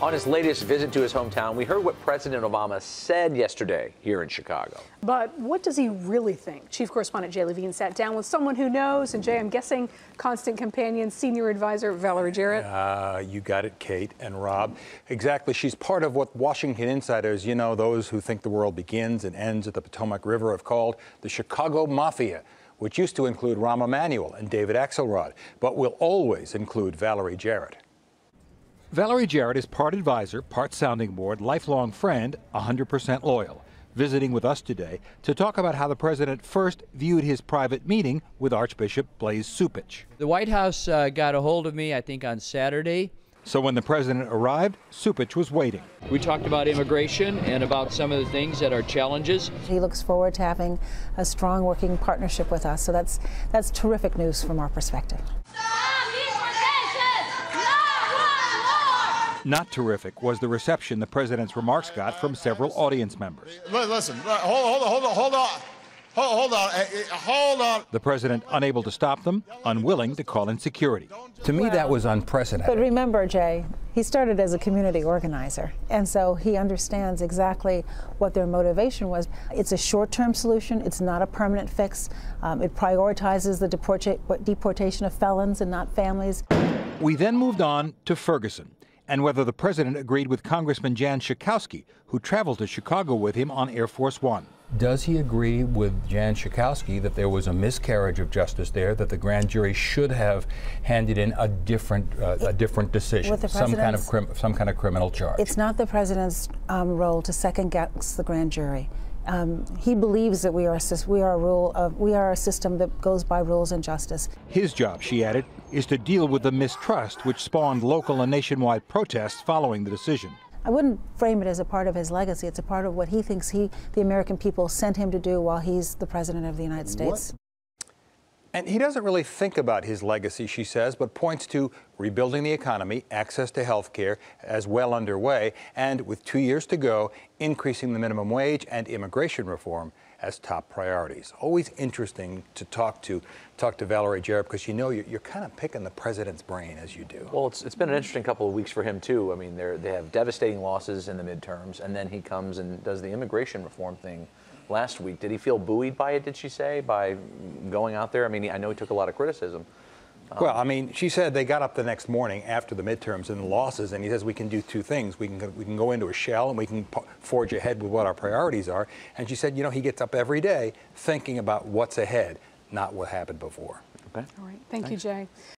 On his latest visit to his hometown, we heard what President Obama said yesterday here in Chicago. But what does he really think? Chief Correspondent Jay Levine sat down with someone who knows, and Jay, I'm guessing constant companion, senior advisor Valerie Jarret. You got it, Kate and Rob. Exactly. She's part of what Washington insiders, those who think the world begins and ends at the Potomac River, have called the Chicago Mafia, which used to include Rahm Emanuel and David Axelrod, but will always include Valerie Jarret. Valerie Jarret is part advisor, part sounding board, lifelong friend, 100% loyal, visiting with us today to talk about how the president first viewed his private meeting with Archbishop Blaise Cupich. The White House got a hold of me, I think, on Saturday. So when the president arrived, Cupich was waiting. We talked about immigration and about some of the things that are challenges. He looks forward to having a strong working partnership with us, so that's terrific news from our perspective. Not terrific was the reception the president's remarks got from several audience members. Listen, hold on. The president unable to stop them, unwilling to call in security. To me, that was unprecedented. But remember, Jay, he started as a community organizer, and so he understands exactly what their motivation was. It's a short-term solution. It's not a permanent fix. It prioritizes the deportation of felons and not families. We then moved on to Ferguson, and whether the president agreed with Congressman Jan Schakowsky, who traveled to Chicago with him on Air Force One. Does he agree with Jan Schakowsky that there was a miscarriage of justice there, that the grand jury should have handed in a different decision, some kind of criminal charge? It's not the president's role to second-guess the grand jury. He believes that we are a system that goes by rules and justice. His job, she added, is to deal with the mistrust which spawned local and nationwide protests following the decision. I wouldn't frame it as a part of his legacy. It's a part of what he thinks the American people sent him to do while he's the president of the United States. And he doesn't really think about his legacy, she says, but points to rebuilding the economy, access to health care as well underway, and with 2 years to go, increasing the minimum wage and immigration reform as top priorities. Always interesting to talk to Valerie Jarret, because you're kind of picking the president's brain as you do. Well, it's been an interesting couple of weeks for him too. I mean, they have devastating losses in the midterms, and then he comes and does the immigration reform thing last week. Did he feel buoyed by it, did she say, by going out there? I mean, I know he took a lot of criticism. Well, I mean, she said they got up the next morning after the midterms and the losses, and he says we can do two things. We can go into a shell and we can forge ahead with what our priorities are. And she said, he gets up every day thinking about what's ahead, not what happened before. Okay. All right. Thank you, Jay.